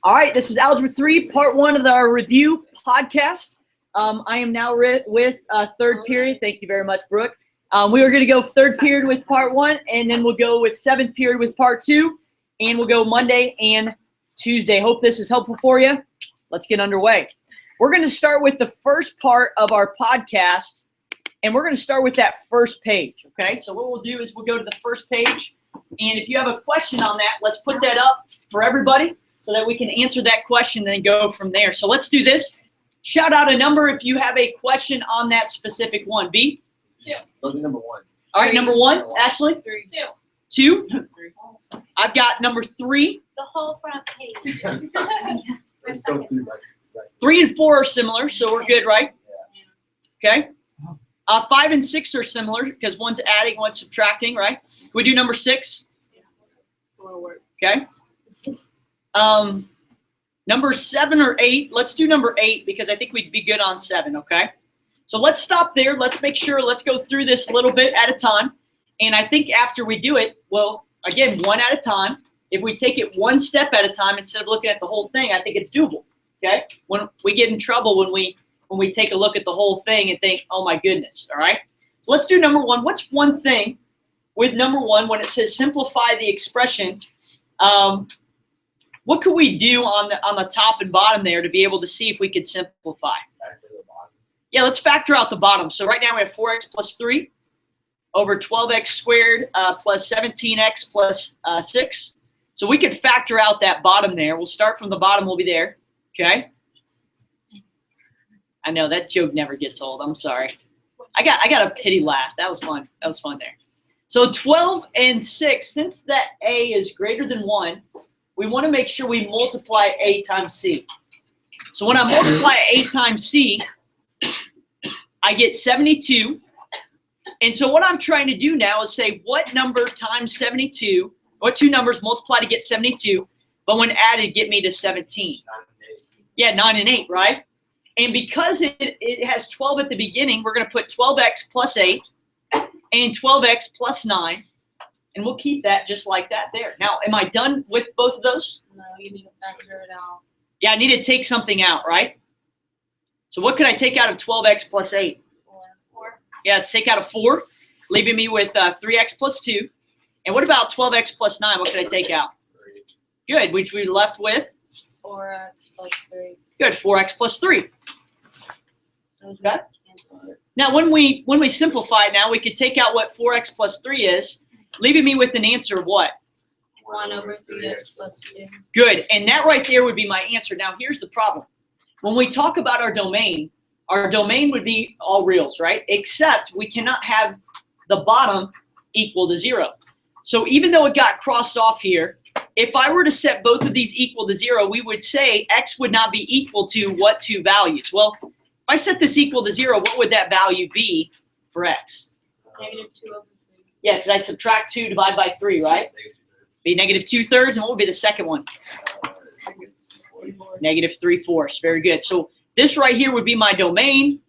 All right, this is Algebra 3, part 1 of our review podcast. I am now with third period. Thank you very much, Brooke. We are going to go third period with part 1, and then we'll go with seventh period with part 2, and we'll go Monday and Tuesday. Hope this is helpful for you. Let's get underway. We're going to start with the first part of our podcast, and we're going to start with that first page, okay? So what we'll do is we'll go to the first page, and if you have a question on that, let's put that up for everybody so that we can answer that question and then go from there. So let's do this. Shout out a number if you have a question on that specific one. B? 2. Go to number 1. All right, number 1. Ashley? 3. 2. I've got number 3. The whole front page. 3 and 4 are similar, so we're good, right? Okay. 5 and 6 are similar because one's adding, one's subtracting, right? Can we do number 6? It's a lot of work. Okay. Number 7 or 8, let's do number 8 because I think we'd be good on 7, okay? So let's stop there. Let's make sure, let's go through this a little bit at a time. And I think after we do it, well, again, one at a time. If we take it one step at a time instead of looking at the whole thing, I think it's doable, okay? When we get in trouble when we take a look at the whole thing and think, oh my goodness, all right? So let's do number 1. What's one thing with number 1 when it says simplify the expression? What could we do on the top and bottom there to be able to see if we could simplify? Yeah, let's factor out the bottom. So right now we have 4x plus 3 over 12x squared plus 17x plus 6. So we could factor out that bottom there. We'll start from the bottom. We'll be there. Okay. I know that joke never gets old. I'm sorry. I got a pity laugh. That was fun. That was fun there. So 12 and 6, since that a is greater than 1, we want to make sure we multiply a times c. So when I multiply a times c, I get 72. And so what I'm trying to do now is say what number times 72, what two numbers multiply to get 72, but when added get me to 17. Yeah, 9 and 8, right? And because it has 12 at the beginning, we're going to put 12x plus 8 and 12x plus 9. And we'll keep that just like that there. Now, am I done with both of those? No, you need to factor it out. Yeah, I need to take something out, right? So what could I take out of 12x plus 8? 4. Yeah, let's take out a 4, leaving me with 3x plus 2. And what about 12x plus 9? What could I take out? 3. Good, which we left with? 4x plus 3. Good, 4x plus 3. Okay. Now, when we simplify it now, we could take out what 4x plus 3 is, leaving me with an answer of what? 1 over 3x plus 2. Good, and that right there would be my answer. Now, here's the problem. When we talk about our domain would be all reals, right? Except we cannot have the bottom equal to 0. So even though it got crossed off here, if I were to set both of these equal to 0, we would say x would not be equal to what two values? Well, if I set this equal to 0, what would that value be for x? Negative 2 over 3. Yeah, because I'd subtract 2, divide by 3, right? Be negative 2/3, and what would be the second one? Negative 3/4. Very good. So this right here would be my domain,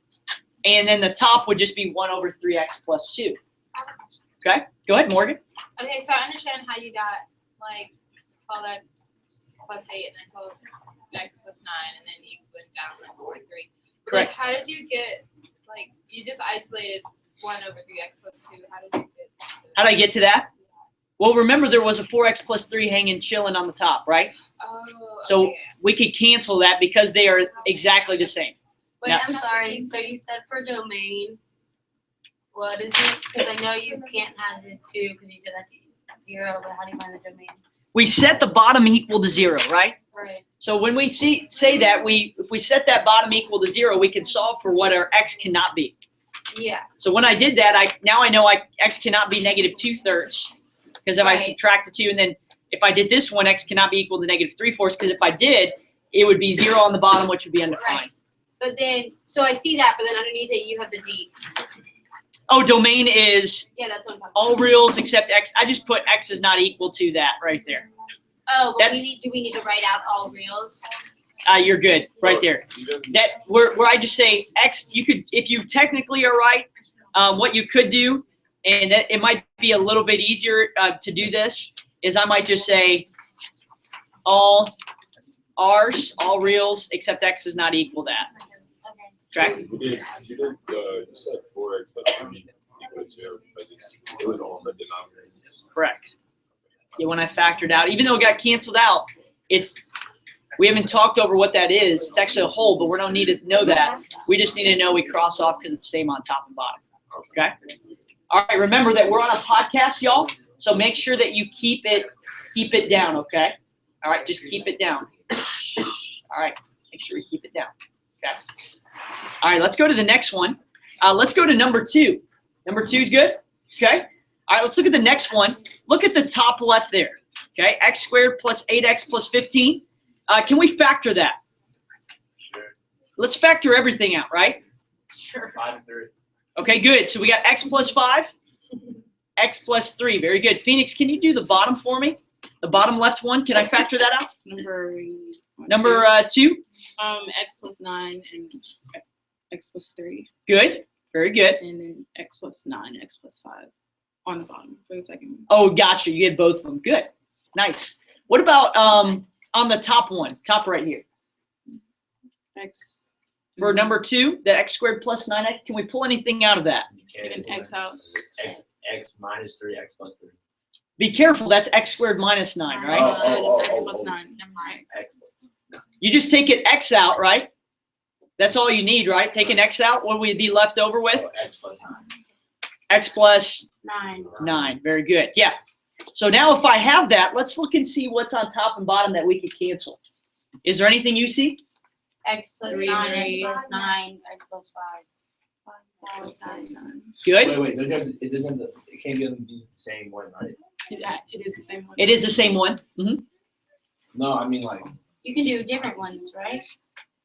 and then the top would just be 1 over 3x plus 2. Okay, go ahead, Morgan. Okay, so I understand how you got like 12x plus 8 and then 12x plus 9, and then you went down like 4 and 3. But Correct. like, how did you get, like, you just isolated 1 over 3x plus 2. How did you get to How did I get to that? Well, remember there was a 4x plus 3 hanging chilling on the top, right? Oh, So okay. we could cancel that because they are exactly the same. Wait, Now- I'm sorry. So you said for domain, what is it? Because I know you can't have the 2 because you said that's 0, but how do you find the domain? We set the bottom equal to 0, right? Right. So when we say that, if we set that bottom equal to 0, we can solve for what our x cannot be. Yeah. So when I did that, now I know x cannot be negative 2/3 because if I Right. subtract the 2, and then if I did this one, x cannot be equal to negative 3/4 because if I did, it would be 0 on the bottom, which would be undefined. Right. But then, so I see that, but then underneath it, you have the D. Oh, domain is Yeah, that's what I'm talking all reals except x. I just put x is not equal to that right there. Oh, but That's- do we need to write out all reals? You're good right there. That where I just say x. You could, if you technically are right, what you could do, and it might be a little bit easier to do this, is I might just say all r's, all reals, except x is not equal that. Okay? You said 4x plus 3 equal to 0 because it was all in the denominator. Correct. Yeah, when I factored out, even though it got canceled out, we haven't talked over what that is. It's actually a whole, but we don't need to know that. We just need to know we cross off because it's the same on top and bottom. Okay? All right, remember that we're on a podcast, y'all. So make sure that you keep it down, okay? All right, just keep it down. All right, make sure we keep it down. Okay. All right, let's go to the next one. Let's go to number 2. Number 2 is good? Okay. All right, let's look at the next one. Look at the top left there. Okay, x squared plus 8x plus 15. Can we factor that? Sure. Let's factor everything out, right? Sure. 5 and 3. Okay, good. So we got x plus 5, x plus 3. Very good. Phoenix, can you do the bottom for me? The bottom left one, can I factor that out? Number 2. X plus 9 and x plus 3, Good. Very good. and then x plus 9, x plus 5 on the bottom for the second one. Oh, gotcha. You had both of them. Good. Nice. What about on the top one, top right here? X, For number 2, that x squared plus 9x, can we pull anything out of that? get an x out. X minus 3, x plus 3. Be careful. That's x squared minus 9, right? So it is x oh, plus oh. 9. Right. X. You just take an x out, right? That's all you need, right? Take an x out. What would we be left over with? X plus 9. X plus 9. 9. Very good. Yeah. So now if I have that, let's look and see what's on top and bottom that we could cancel. Is there anything you see? X plus 3, 9, X 3. plus 9, X plus 5. 9. Good. Wait, it can't be the same one, right? It is the same one. It is the same one. Hmm. No, I mean like You can do different ones, right?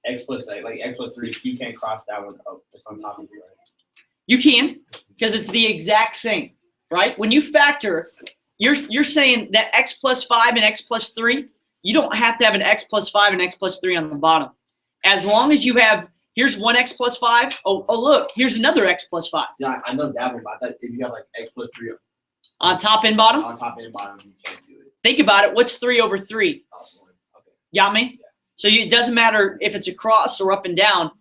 x plus like x plus 3. You can't cross that one up. It's on top of it, right? You can, because it's the exact same, right? When you factor, you're saying that x plus 5 and x plus 3, you don't have to have an x plus 5 and x plus 3 on the bottom. As long as you have, here's one x plus 5. Oh, look, here's another x plus 5. Yeah, I know that one, but I thought if you have like x plus 3 On top and bottom, on top and bottom, you can't do it. think about it. What's 3 over 3? Oh, one. Okay. Got me? So it doesn't matter if it's across or up and down.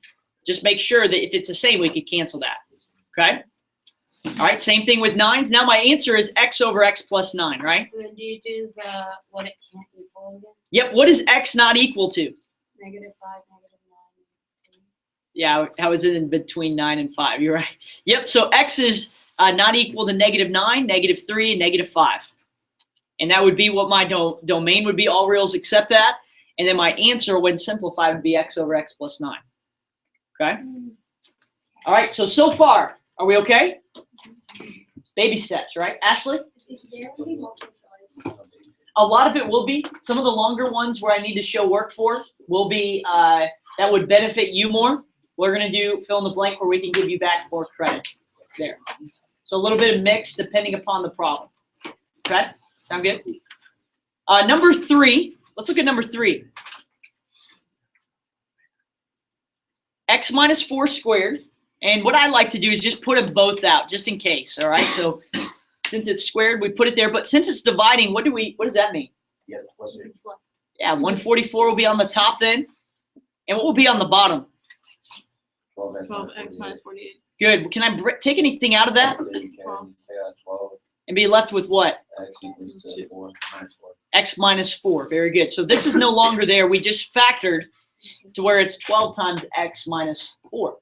Just make sure that if it's the same, we could cancel that. Okay? All right, same thing with 9s. Now my answer is x over x plus 9, right? And then do you do what it can't equal again? Yep, what is x not equal to? -5, -9. Yeah, how is it in between 9 and 5? You're right. Yep, so x is not equal to -9, -3, and -5. And that would be what my domain would be, all reals except that. And then my answer, when simplified, would be x over x plus 9. Okay? All right, so far, are we okay? Baby steps, right? Ashley? A lot of it will be. Some of the longer ones where I need to show work for will be, that would benefit you more. We're going to do fill in the blank where we can give you back more credit. There. So a little bit of mix depending upon the problem. Okay? Sound good? Number 3. Let's look at number 3. X minus 4 squared. And what I like to do is just put them both out just in case. All right? So since it's squared, we put it there. But since it's dividing, what does that mean? Yeah, plus 3. Yeah, 144 will be on the top then. And what will be on the bottom? 12x minus 48. Good. Can I take anything out of that You can take out 12. and be left with what? X equals to 4 minus 4. X minus 4. Very good. So this is no longer there. We just factored to where it's 12 times x minus 4.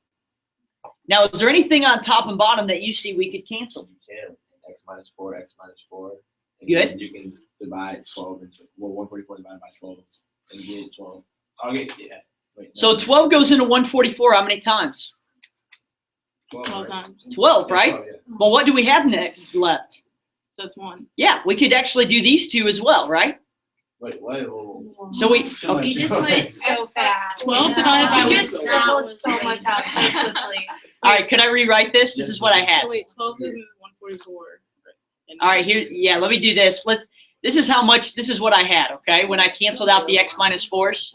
Now, is there anything on top and bottom that you see we could cancel? You can. X minus 4, x minus 4. And Good. then you can divide 12 into 144 divided by 12 and you get 12. Okay, yeah. Wait, no. So 12 goes into 144 how many times? 12 right? times. 12, Yeah, right? 12, yeah. Well, what do we have left? So that's 1. Yeah, we could actually do these two as well, right? Wait, whoa. So we So much. You just went so fast. 12 divided by You just 1. scribbled so much out so swiftly. All right, could I rewrite this? This is what I had. So wait, 12 goes into 144. And All right, here, yeah, let me do this. This is how much, this is what I had, okay? When I canceled out the x minus 4s.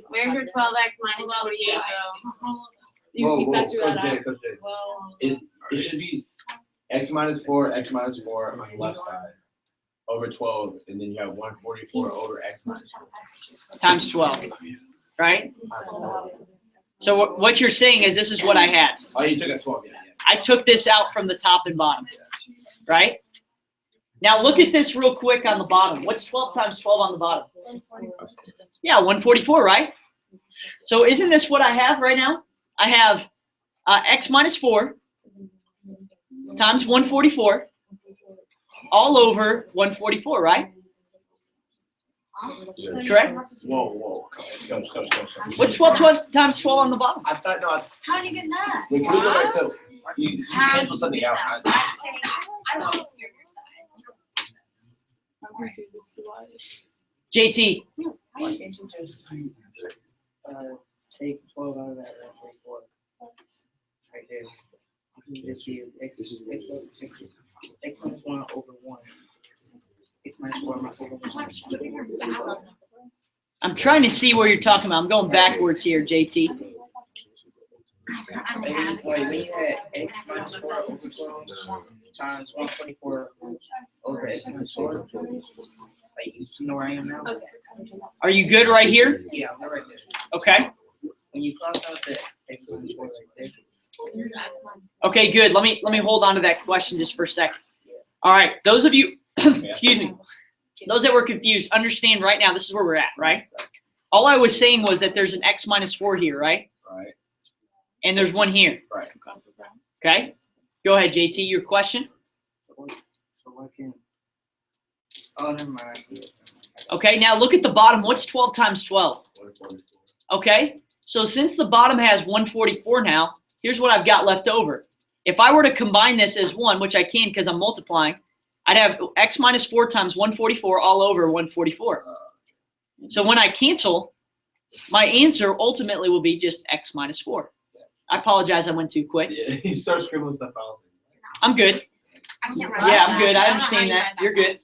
Where's your 12x minus 48 go? You factor that Coach J, out. Coach J. Well, It should be x minus 4 on the left side over 12, and then you have 144 over x minus 4. times 12, right? So what you're saying is this is what I had. Oh, you took a 12, yeah. I took this out from the top and bottom, right? Now look at this real quick on the bottom. What's 12 times 12 on the bottom? Yeah, 144, right? So isn't this what I have right now? I have x minus 4 times 144 all over 144, right? Correct? Whoa. Go. What's 12 times 12 on the bottom? I thought, no, How do you get that? we go back to, you cancel something out. I don't know your size. JT, Why can't you just take 12 out of that 144? Right there. You can just use x minus 1 over 1. X minus 4 over 1. I'm trying to see where you're talking about. I'm going backwards here, JT. When you had x minus 4 over 12 times 124 over x minus 4, like you know where I am now? Okay. Are you good right here? Yeah, I'm right there. Okay. When you cross out the x minus 4 right there, Okay, good. Let me hold on to that question just for a second. All right, those of you, excuse me, those that were confused, understand right now this is where we're at, right? All I was saying was that there's an x minus 4 here, right? Right. And there's one here. Right. Okay. Go ahead, JT. Your question. so what can? Oh, never mind. I see it. Okay. Now look at the bottom. What's 12 times 12? 144. Okay. So since the bottom has 144 now, here's what I've got left over. If I were to combine this as 1, which I can because I'm multiplying, I'd have x minus 4 times 144 all over 144. So when I cancel, my answer ultimately will be just x minus 4. I apologize I went too quick. Yeah, you start scribbling stuff out. I'm good. Yeah, I'm good. I understand that. You're good.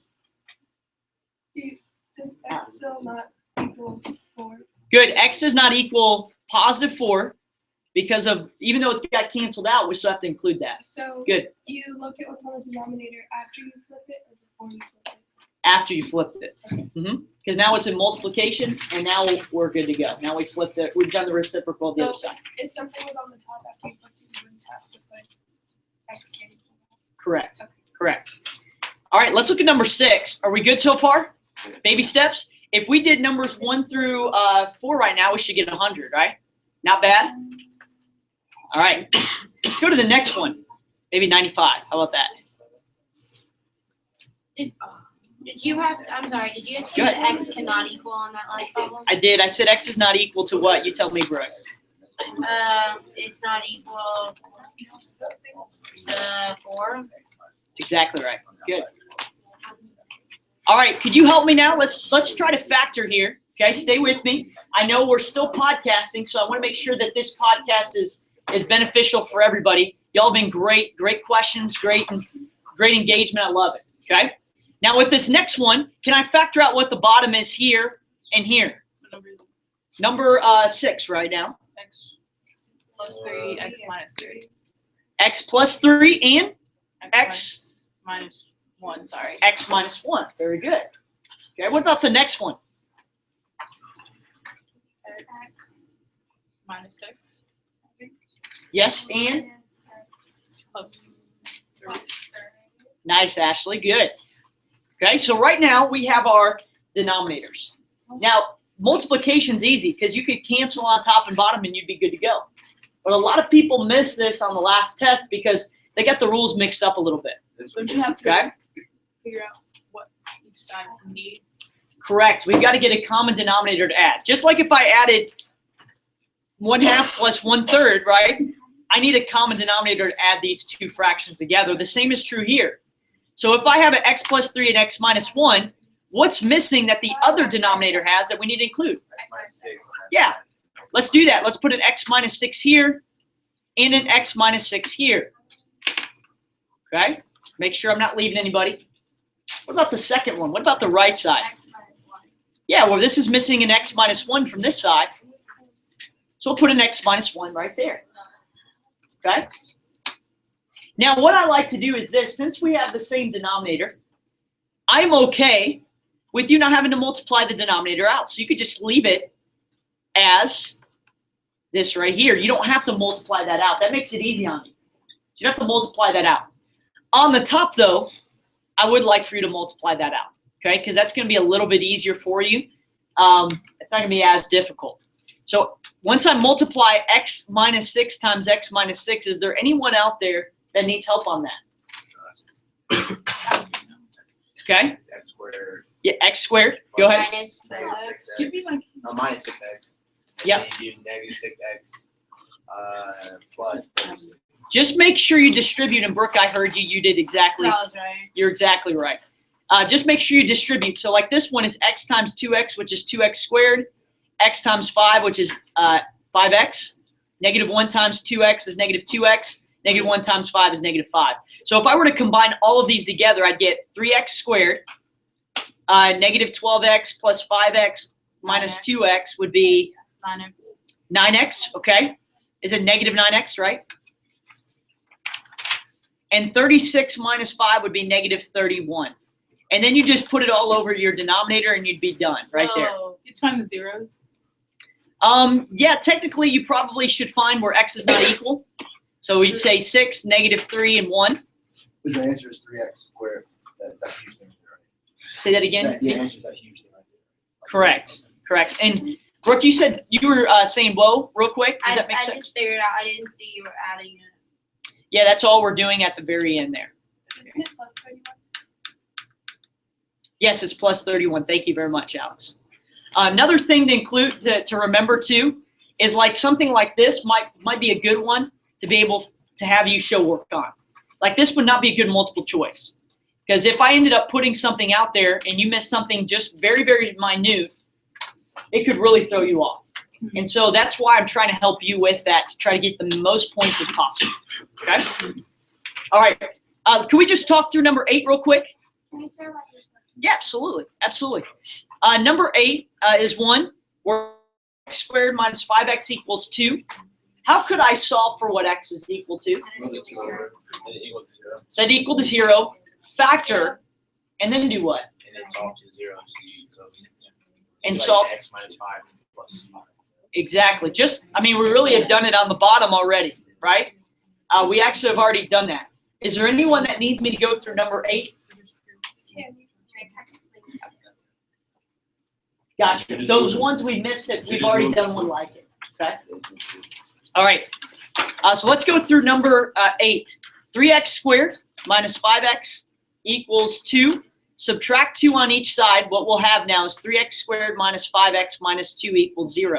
Does x still not equal 4? Good. X does not equal positive 4 because of, even though it's got canceled out, we still have to include that. So Good. you look at what's on the denominator after you flip it or before you flip it? After you flipped it. Because now it's in multiplication, and now we're good to go. Now we flipped it. We've done the reciprocal of the other side. If something was on the top after you flipped it, you wouldn't have to put x k. Correct. Okay. Correct. All right, let's look at number 6. Are we good so far? Baby steps. If we did numbers 1 through 4 right now, we should get 100, right? Not bad. All right. Let's go to the next one. Maybe 95. How about that? Did you have? I'm sorry. Did you have to Go do ahead. x cannot equal on that last problem? I did. I said x is not equal to what? You tell me, Brooke. It's not equal to 4. That's exactly right. Good. All right. Could you help me now? Let's try to factor here. Okay. Stay with me. I know we're still podcasting, so I want to make sure that this podcast is beneficial for everybody. Y'all have been great. Great questions. Great engagement. I love it. Okay. Now with this next one, can I factor out what the bottom is here and here? Number 6 right now. X plus 3, x minus 3. X plus 3 and x minus 1, sorry. x minus 1. Very good. Okay, what about the next one? X minus 6 Yes, and? plus 3. Nice, Ashley. Good. Okay, so right now we have our denominators. Now, multiplication's easy because you could cancel on top and bottom and you'd be good to go. But a lot of people miss this on the last test because they got the rules mixed up a little bit. Don't you have to Okay? figure out what each side needs? Correct. We've got to get a common denominator to add. Just like if I added 1/2 plus 1/3, right? I need a common denominator to add these two fractions together. The same is true here. So if I have an x plus 3 and x minus 1, what's missing that the other denominator has that we need to include? Yeah. Let's do that. Let's put an x minus 6 here and an x minus 6 here. Okay? Make sure I'm not leaving anybody. What about the second one? What about the right side? X minus 1. Yeah, well, this is missing an x minus 1 from this side. So we'll put an x minus 1 right there. Okay? Now, what I like to do is this. Since we have the same denominator, I'm okay with you not having to multiply the denominator out. So you could just leave it as this right here. You don't have to multiply that out. That makes it easy on you. You don't have to multiply that out. On the top, though, I would like for you to multiply that out, okay? Because that's going to be a little bit easier for you. It's not going to be as difficult. So once I multiply x minus 6 times x minus 6, is there anyone out there that needs help on that? Okay? X squared. Yeah, x squared. Go ahead. Minus Give me minus 6x. Yep. And you do negative 6x plus 36. Just make sure you distribute. And Brooke, I heard you. You did exactly. That was right. You're exactly right. Just make sure you distribute. So like this one is x times 2x, which is 2x squared. X times 5, which is 5x. Negative 1 times 2x is negative 2x. Negative 1 times 5 is negative 5. So if I were to combine all of these together, I'd get 3x squared. Negative 12x plus 5x minus 2x would be 9x. 9x, okay? Is it negative 9x, right? And 36 minus 5 would be negative 31. And then you just put it all over your denominator and you'd be done right there. Oh, it's find the zeros. Yeah, technically you probably should find where x is not equal. So we'd say 6, negative 3, and 1. But the answer is 3x squared. That's that huge thing right Say that again. there. The answer is that huge thing right there. Correct. Correct. And Brooke, you said you were saying whoa real quick. Does that make I sense? just figured out. I didn't see you were adding it. Yeah, that's all we're doing at the very end there. Isn't it plus 31? Yes, it's plus 31. Thank you very much, Alex. Another thing to include, to remember too, is like something like this might be a good one to be able to have you show work on. Like this would not be a good multiple choice. Because if I ended up putting something out there and you missed something just very, very minute, it could really throw you off. And so that's why I'm trying to help you with that, to try to get the most points as possible. Okay? All right. Can we just talk through number 8 real quick? Can you start with your question? Yeah, absolutely. Absolutely. Number 8 is 1, where x squared minus 5x equals 2. How could I solve for what x is equal to? Set equal to 0, factor, and then do what? And then solve to 0. And solve. X minus 5 is plus 5. Exactly. We really have done it on the bottom already, right? We actually have already done that. Is there anyone that needs me to go through number 8? Gotcha. Those ones we missed it, we've already done one like it. Okay. All right. So let's go through number 8. 3x squared minus 5x equals 2. Subtract 2 on each side. What we'll have now is 3x squared minus 5x minus 2 equals 0.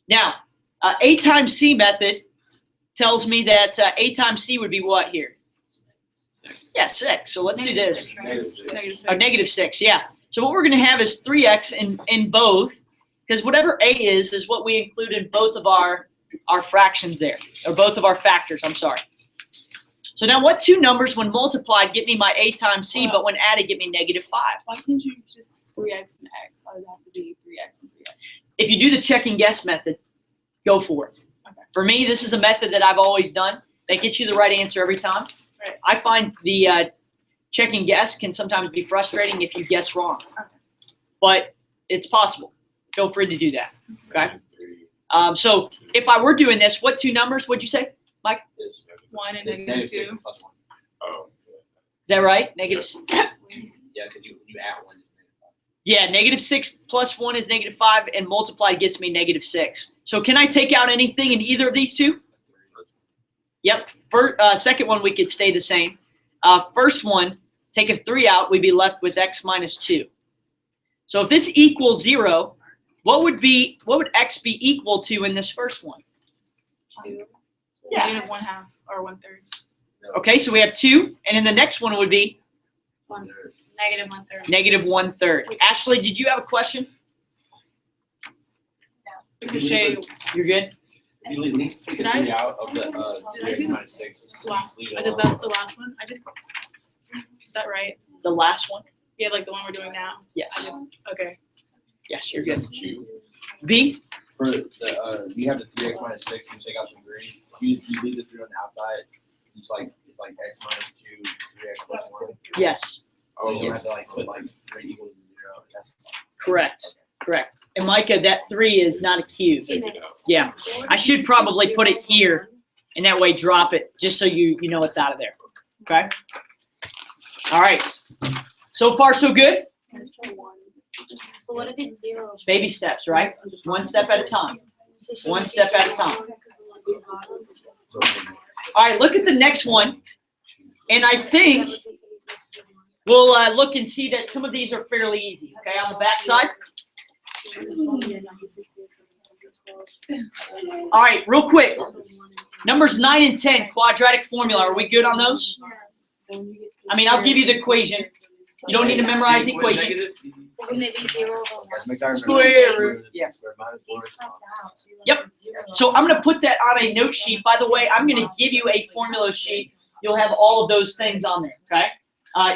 Now, A times C method tells me that A times C would be what here? Yeah, 6. So let's do this. Negative 6, yeah. So what we're going to have is 3x in both, because whatever A is what we include in both of our fractions there, or both of our factors, I'm sorry. So now what two numbers when multiplied get me my A times C, but when added get me negative 5? Why can't you just 3x and x? Why does it have to be 3x and 3x? If you do the check and guess method, go for it. Okay. For me, this is a method that I've always done. That gets you the right answer every time. Right. I find the check and guess can sometimes be frustrating if you guess wrong. Okay. But it's possible. Feel free to do that. Okay. So if I were doing this, what two numbers would you say, Mike? 1 and negative 2. Plus 1. Oh. Is that right? Negative. Yeah, because you add 1. Yeah, negative 6 plus 1 is negative 5, and multiplied gets me negative 6. So can I take out anything in either of these two? Yep. Second one, we could stay the same. First one, take a 3 out, we'd be left with x minus 2. So if this equals 0, what would x be equal to in this first one? 2. Yeah. Negative 1/2 or 1/3. Okay, so we have 2, and then the next one would be Negative 1/3. negative 1/3. Ashley, did you have a question? Ricochet You're good? You leave take the Did I- 3 out of the Did I 3x do minus 6. last. Leave I it did alone. the last one. I did. Is that right? The last one? Yeah, like the one we're doing now. Yes. I just okay. Yes, you're good. That's Q. B? For the you have the 3x minus 6, you take out the 3. You leave the 3 on the outside. It's like x minus 2, 3x plus 1. Yes. Oh, you don't Yes. have to like put like 3 equals to 0. That's Correct. Correct. And Micah, that 3 is not a cube. Yeah. I should probably put it here, and that way drop it just so you know it's out of there. Okay? All right. So far, so good? But what if it's 0? Baby steps, right? One step at a time. One step at a time. All right, look at the next one. And I think we'll look and see that some of these are fairly easy. Okay, on the back side. All right, real quick. Numbers 9 and 10, quadratic formula. Are we good on those? I mean, I'll give you the equation. You don't need to memorize the equation. Wouldn't it be 0 over 1? Make that Square root. Yeah. Square minus 4 is Yep. So I'm going to put that on a note sheet. By the way, I'm going to give you a formula sheet. You'll have all of those things on there, okay?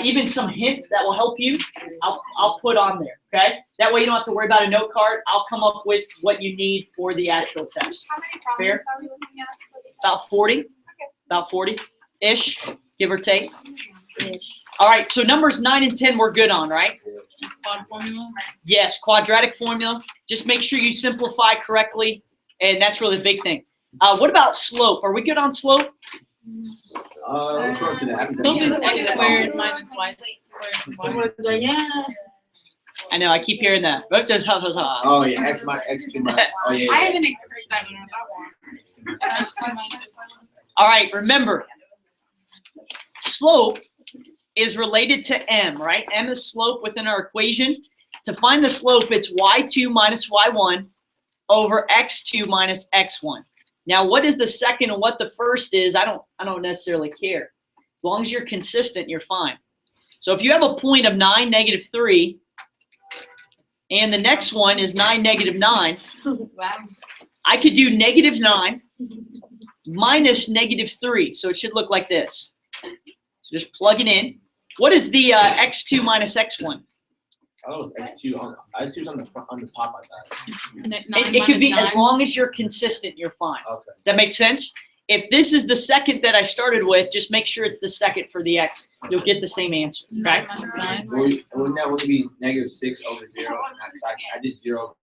Even some hints that will help you, I'll put on there, okay? That way you don't have to worry about a note card. I'll come up with what you need for the actual test. How many Fair. problems are we looking at? About 40, about 40-ish, give or take. All right, so numbers 9 and 10 we're good on, right? Quad formula. Yes, quadratic formula. Just make sure you simplify correctly, and that's really the big thing. What about slope? Are we good on slope? let's go to that. Slope is x squared minus y squared. Yeah. I know, I keep hearing that. Oh yeah, x minus x cubed minus. Oh yeah. I yeah. have an example on that one. All right, remember, slope is related to m, right? M is slope within our equation. To find the slope, it's y2 minus y1 over x2 minus x1. Now, what is the second and what the first is, I don't necessarily care. As long as you're consistent, you're fine. So if you have a point of 9, negative 3, and the next one is 9, negative 9, I could do negative 9 minus negative 3. So it should look like this. So just plug it in. What is the x2 minus x1? Oh, x2 on x2's on the front, on the top like that. It could be as long as you're consistent, you're fine. Okay. Does that make sense? If this is the second that I started with, just make sure it's the second for the x. You'll get the same answer. Okay? Wouldn't that be negative 6 over 0? I did 0.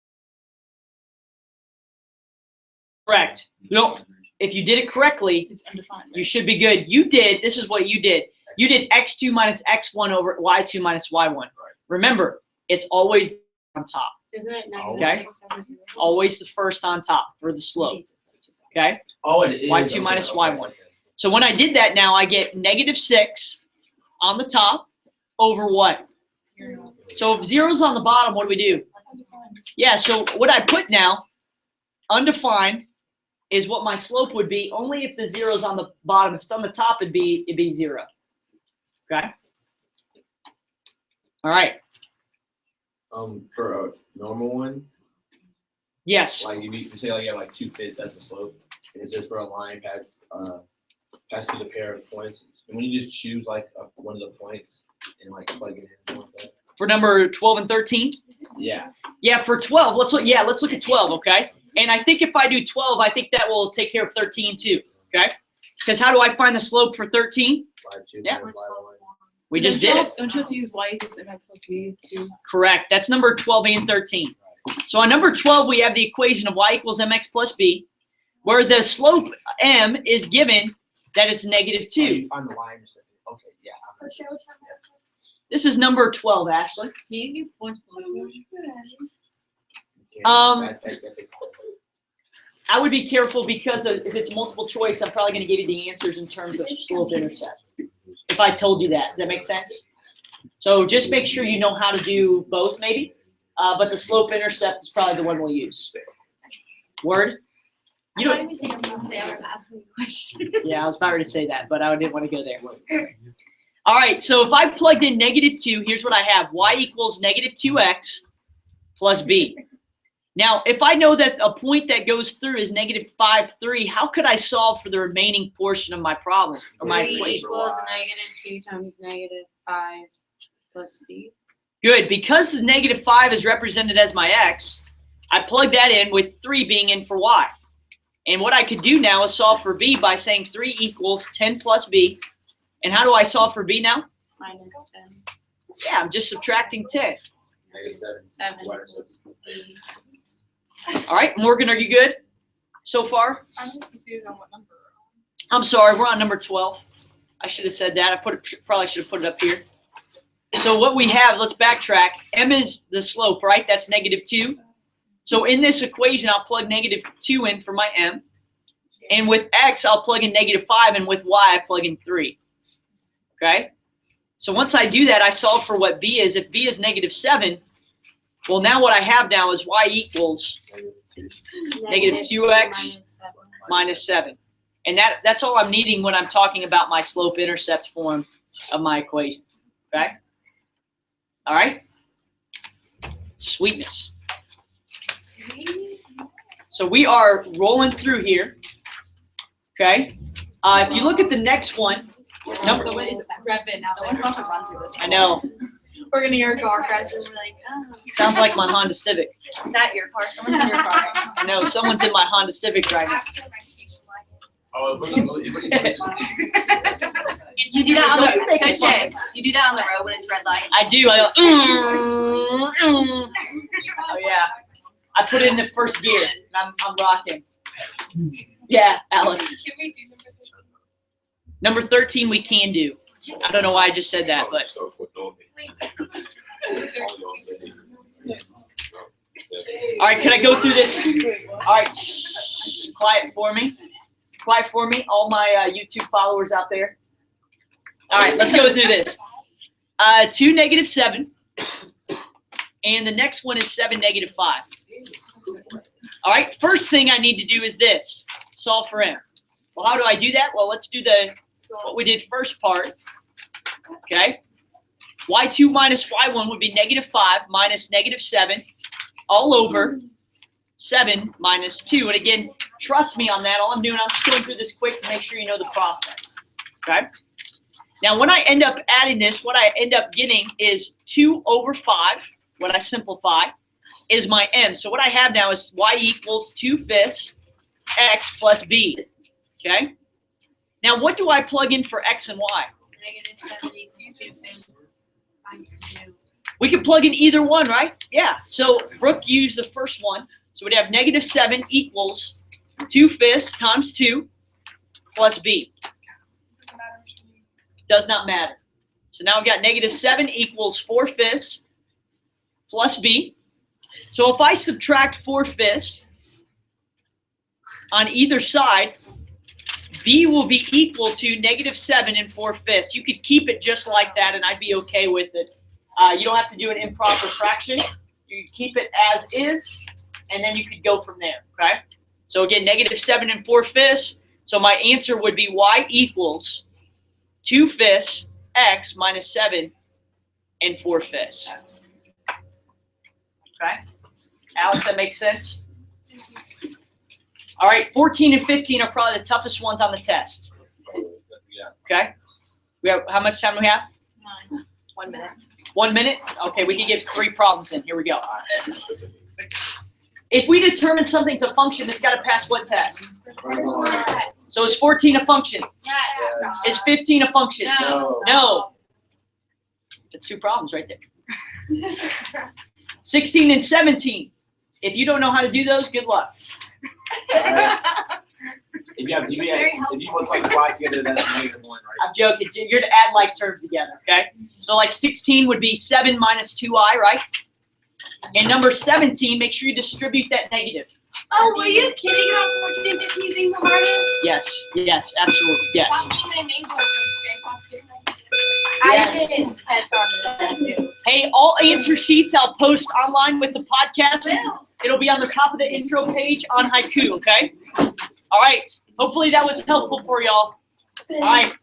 Correct. No, if you did it correctly, It's undefined. you should be good. You did, this is what you did. You did x2 minus x1 over y2 minus y1. Remember, it's always on top. Isn't it Okay. negative 6 over 0? Always the first on top for the slope. Okay? Oh, it is. y2 minus y1. So when I did that now, I get negative 6 on the top over what? So if 0's on the bottom, what do we do? Yeah, so what I put now, undefined, is what my slope would be only if the 0's on the bottom. If it's on the top, it'd be 0. Okay? All right. For a normal one, Yes. like if you say like you have like 2 fifths, that's a slope. And it's just for a line pass through the pair of points. And when you just choose like one of the points and like plug it in like that. For number 12 and 13? Yeah. Yeah, for 12. Let's look at 12, okay? And I think if I do 12, I think that will take care of 13 too. Okay? Because how do I find the slope for 13? Yeah. We just did it. Don't you have to use y equals mx plus b too? Correct. That's number 12 and 13. So on number 12, we have the equation of y equals mx plus b, where the slope m is given that it's negative 2. You find the line or something. Okay, yeah. This is number 12, Ashley. You want I would be careful because if it's multiple choice, I'm probably going to give you the answers in terms of slope intercept. If I told you that, does that make sense? So just make sure you know how to do both, maybe. But the slope intercept is probably the one we'll use. Word? You don't. Yeah, I was about ready to say that, but I didn't want to go there. All right, so if I plugged in negative 2, here's what I have. Y equals negative 2x plus b. Now, if I know that a point that goes through is negative 5, 3, how could I solve for the remaining portion of my problem or my 3 equation? equals negative 2 times negative 5 plus b. Good, because the negative 5 is represented as my x, I plug that in with 3 being in for y. And what I could do now is solve for b by saying 3 equals 10 plus b. And how do I solve for b now? Minus 10. Yeah, I'm just subtracting 10. Seven. All right, Morgan, are you good so far? I'm just confused on what number. I'm sorry, we're on number 12. I should have said that. Probably should have put it up here. So what we have, let's backtrack. M is the slope, right? That's -2. So in this equation, I'll plug -2 in for my M. And with X, I'll plug in -5, and with Y, I plug in 3. Okay? So once I do that, I solve for what B is. If B is -7, well, now what I have now is Y equals -2x -7. And that's all I'm needing when I'm talking about my slope-intercept form of my equation. Okay? All right? Sweetness. So we are rolling through here. Okay? If you look at the next one, So what is it? Revin out there. Supposed to run through this. I know. We're gonna hear a car crash and we're like, oh. Sounds like my Honda Civic. Is that your car? Someone's in your car. I know. Someone's in my Honda Civic right now. After my station wagon. Oh, You do that on Don't you make the it fun. do you do that on the road when it's red light? I do. I go, Oh, yeah. I put it in the first gear, and I'm rocking. Yeah, Alex. Can we do number 15? Number 13 we can do. I don't know why I just said that, but all right, can I go through this? All right, shh, quiet for me. Quiet for me, all my YouTube followers out there. All right, let's go through this. 2 -7, and the next one is 7 -5. All right, first thing I need to do is this, solve for M. Well, how do I do that? Well, let's do what we did first part, okay? Y2 minus Y1 would be -5 minus -7 all over 7 minus 2. And again, trust me on that. All I'm doing, I'm just going through this quick to make sure you know the process, okay? Now, when I end up adding this, what I end up getting is 2 over 5, when I simplify, is my M. So what I have now is Y equals 2/5 X plus B, okay? Now, what do I plug in for X and Y? -7 equals 2/5 times 2. We can plug in either one, right? Yeah. So Brooke used the first one. So we'd have -7 equals 2/5 times 2 plus B. Doesn't matter which one you use. Does not matter. So now we've got -7 equals 4/5 plus B. So if I subtract 4/5 on either side, B will be equal to -7 and 4/5. You could keep it just like that, and I'd be okay with it. You don't have to do an improper fraction. You keep it as is, and then you could go from there, okay? So again, -7 and 4/5. So my answer would be Y equals 2/5 X minus 7 and 4/5. Okay? Alex, that makes sense? All right, 14 and 15 are probably the toughest ones on the test. Okay? We have, how much time do we have? 1 minute. 1 minute? Okay, we can get 3 problems in. Here we go. If we determine something's a function, it's got to pass what test? So is 14 a function? Yeah. Is 15 a function? No. No. That's 2 problems right there. 16 and 17. If you don't know how to do those, good luck. If you multiply the y together, that's -1, right? I'm joking. You're to add like terms together, okay? So like 16 would be 7 minus 2i, right? And number 17, make sure you distribute that negative. Oh, were you kidding about 14 and 15 being the hardest? Yes, absolutely, yes. Stop being my main goal, Jay. Stop being my Yes. I did. I thought of that too. Hey, all answer sheets I'll post online with the podcast. It'll be on the top of the intro page on Haiku, okay? All right. Hopefully that was helpful for y'all. All right.